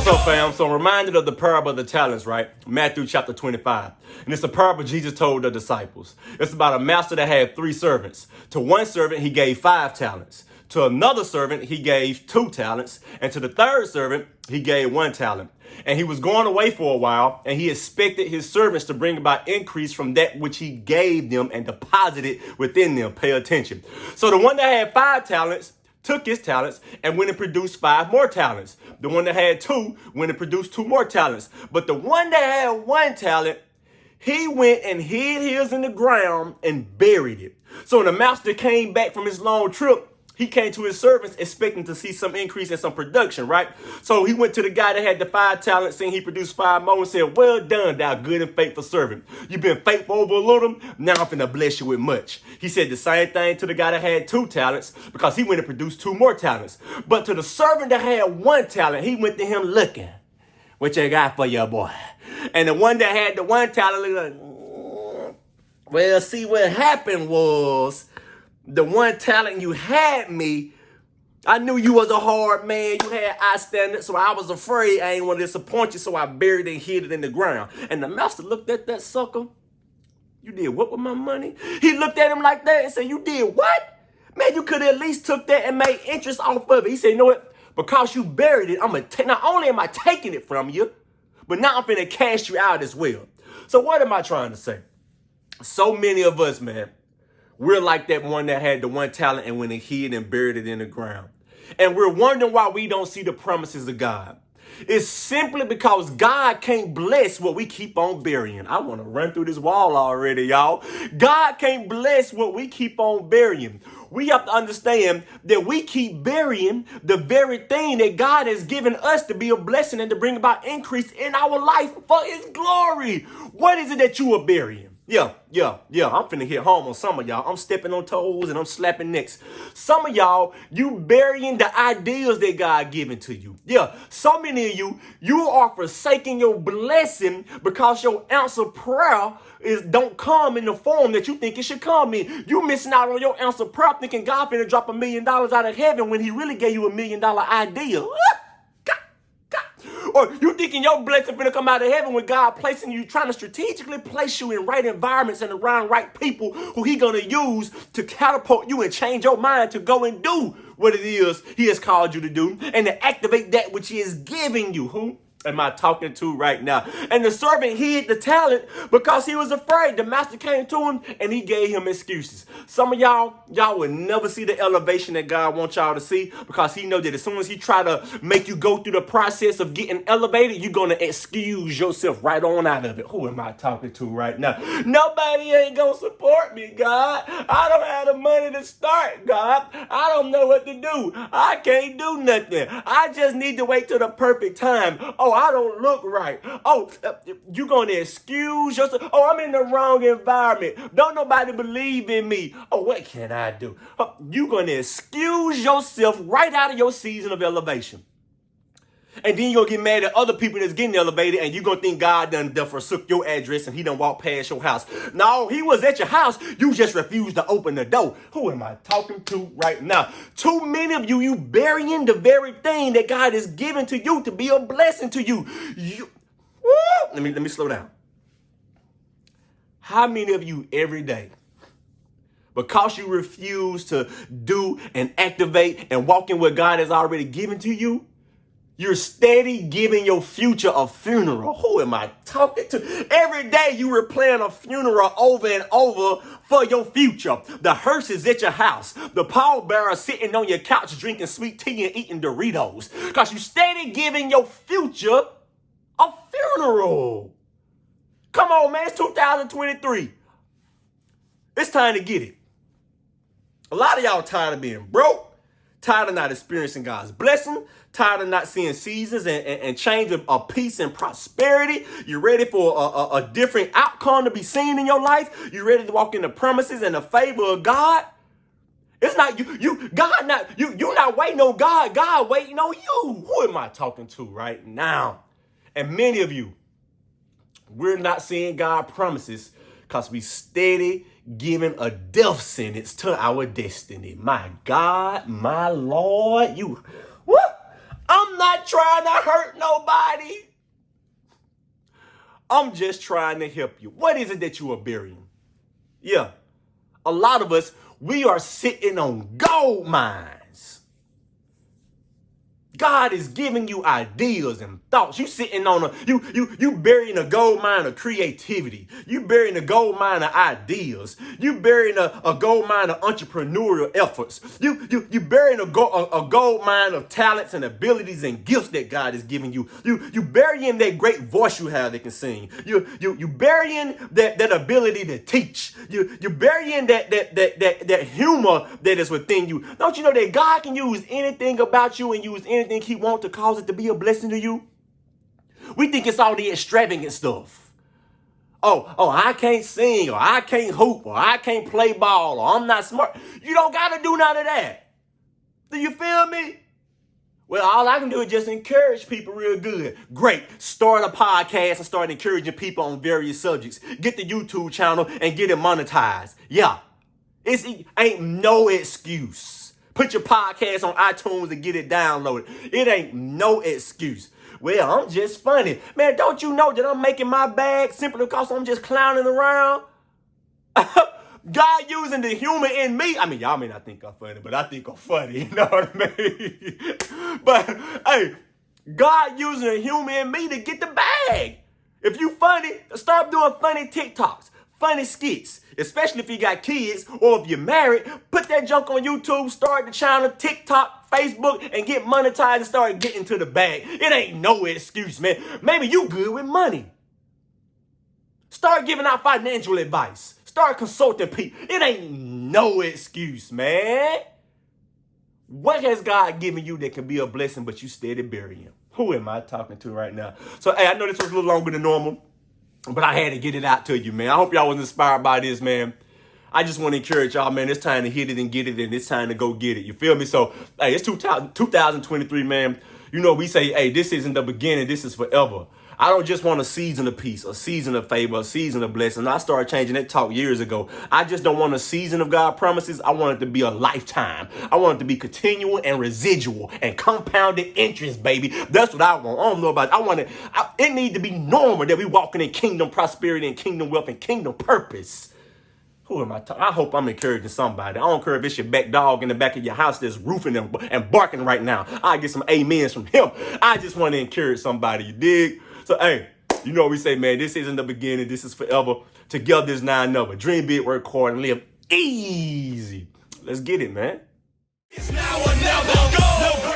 What's up, fam? So I'm reminded of the parable of the talents, right? Matthew chapter 25. And it's a parable Jesus told the disciples. It's about a master that had 3 servants. To one servant, he gave 5 talents. To another servant, he gave 2 talents. And to the third servant, he gave 1 talent. And he was going away for a while, and he expected his servants to bring about increase from that which he gave them and deposited within them. Pay attention. So the one that had 5 talents took his talents and went and produced 5 more talents. The one that had 2 went and produced 2 more talents. But the one that had 1 talent, he went and hid his in the ground and buried it. So when the master came back from his long trip, he came to his servants expecting to see some increase in some production, right? So he went to the guy that had the 5 talents, saying he produced 5 more, and said, "Well done, thou good and faithful servant. You've been faithful over a little, now I'm finna bless you with much." He said the same thing to the guy that had 2 talents, because he went and produced 2 more talents. But to the servant that had 1 talent, he went to him looking, "What you got for your boy?" And the one that had the 1 talent looked like, "Well, see, what happened was, the 1 talent you had me, I knew you was a hard man. You had eye standards, so I was afraid I ain't want to disappoint you, so I buried it and hid it in the ground." And the master looked at that sucker. "You did what with my money?" He looked at him like that and said, "You did what? Man, you could have at least took that and made interest off of it." He said, "You know what? Because you buried it, not only am I taking it from you, but now I'm finna cash you out as well." So what am I trying to say? So many of us, man, we're like that one that had the 1 talent and went and hid and buried it in the ground. And we're wondering why we don't see the promises of God. It's simply because God can't bless what we keep on burying. I want to run through this wall already, y'all. God can't bless what we keep on burying. We have to understand that we keep burying the very thing that God has given us to be a blessing and to bring about increase in our life for His glory. What is it that you are burying? Yeah. I'm finna hit home on some of y'all. I'm stepping on toes and I'm slapping necks. Some of y'all, you burying the ideas that God given to you. Yeah, so many of you are forsaking your blessing because your answer prayer don't come in the form that you think it should come in. You missing out on your answer prayer thinking God finna drop $1 million out of heaven when He really gave you $1 million idea. Or you thinking your blessing finna come out of heaven when God placing you, trying to strategically place you in right environments and around right people who He gonna use to catapult you and change your mind to go and do what it is He has called you to do and to activate that which He is giving you. Who am I talking to right now? And the servant hid the talent because he was afraid. The master came to him and he gave him excuses. Some of y'all will never see the elevation that God wants y'all to see because He knows that as soon as He try to make you go through the process of getting elevated, you're going to excuse yourself right on out of it. Who am I talking to right now? Nobody ain't going to support me, God. I don't have the money to start, God. I don't know what to do. I can't do nothing. I just need to wait till the perfect time. Oh, I don't look right. Oh, you're going to excuse yourself. Oh, I'm in the wrong environment. Don't nobody believe in me. Oh, what can I do? You're going to excuse yourself right out of your season of elevation. And then you're going to get mad at other people that's getting elevated and you're going to think God done forsook your address and He done walked past your house. No, He was at your house. You just refused to open the door. Who am I talking to right now? Too many of you burying the very thing that God has given to you to be a blessing to you. Let me slow down. How many of you every day, because you refuse to do and activate and walk in what God has already given to you, you're steady giving your future a funeral? Who am I talking to? Every day you were playing a funeral over and over for your future. The hearse is at your house. The pallbearer sitting on your couch drinking sweet tea and eating Doritos. Because you steady giving your future a funeral. Come on, man. It's 2023. It's time to get it. A lot of y'all tired of being broke, tired of not experiencing God's blessing, tired of not seeing seasons and change of peace and prosperity. You're ready for a different outcome to be seen in your life. You're ready to walk in the promises and the favor of God. It's not you're not waiting on God. God waiting on you. Who am I talking to right now? And many of you, we're not seeing God promises because we steady giving a death sentence to our destiny. My God, my Lord, I'm not trying to hurt nobody. I'm just trying to help you. What is it that you are burying? Yeah, a lot of us, we are sitting on gold mines. God is giving you ideas and thoughts. You sitting on you burying a gold mine of creativity. You burying a gold mine of ideas. You burying a gold mine of entrepreneurial efforts. You burying a gold mine of talents and abilities and gifts that God is giving you. You burying that great voice you have that can sing. You burying that ability to teach. You burying that humor that is within you. Don't you know that God can use anything about you and use anything He wants to cause it to be a blessing to you? We think it's all the extravagant stuff. Oh, I can't sing, or I can't hoop, or I can't play ball, or I'm not smart. You don't got to do none of that. Do you feel me? Well, all I can do is just encourage people real good. Great. Start a podcast and start encouraging people on various subjects. Get the YouTube channel and get it monetized. Yeah. It ain't no excuse. Put your podcast on iTunes and get it downloaded. It ain't no excuse. Well, I'm just funny. Man, don't you know that I'm making my bag simply because I'm just clowning around? God using the humor in me. I mean, y'all may not think I'm funny, but I think I'm funny. You know what I mean? But, hey, God using the humor in me to get the bag. If you funny, start doing funny TikToks, funny skits, especially if you got kids or if you're married. Put that junk on YouTube, start the channel, TikTok, Facebook, and get monetized and start getting to the bag. It ain't no excuse, man. Maybe you good with money. Start giving out financial advice. Start consulting people. It ain't no excuse, man. What has God given you that can be a blessing, but you steady burying him? Who am I talking to right now? So, hey, I know this was a little longer than normal, but I had to get it out to you, man. I hope y'all was inspired by this, man. I just want to encourage y'all, man. It's time to hit it and get it, and it's time to go get it. You feel me? So, hey, it's 2023, man. You know, we say, hey, this isn't the beginning. This is forever. I don't just want a season of peace, a season of favor, a season of blessing. I started changing that talk years ago. I just don't want a season of God promises. I want it to be a lifetime. I want it to be continual and residual and compounded interest, baby. That's what I want. I don't know about it. I want it. It needs to be normal that we walking in kingdom prosperity and kingdom wealth and kingdom purpose. Who am I talking? I hope I'm encouraging somebody. I don't care if it's your back dog in the back of your house that's roofing and barking right now. I get some amens from him. I just want to encourage somebody. You dig? So, hey, you know what we say, man. This isn't the beginning. This is forever. Together is now another. Dream big, work hard, and live easy. Let's get it, man. It's now or never. Go.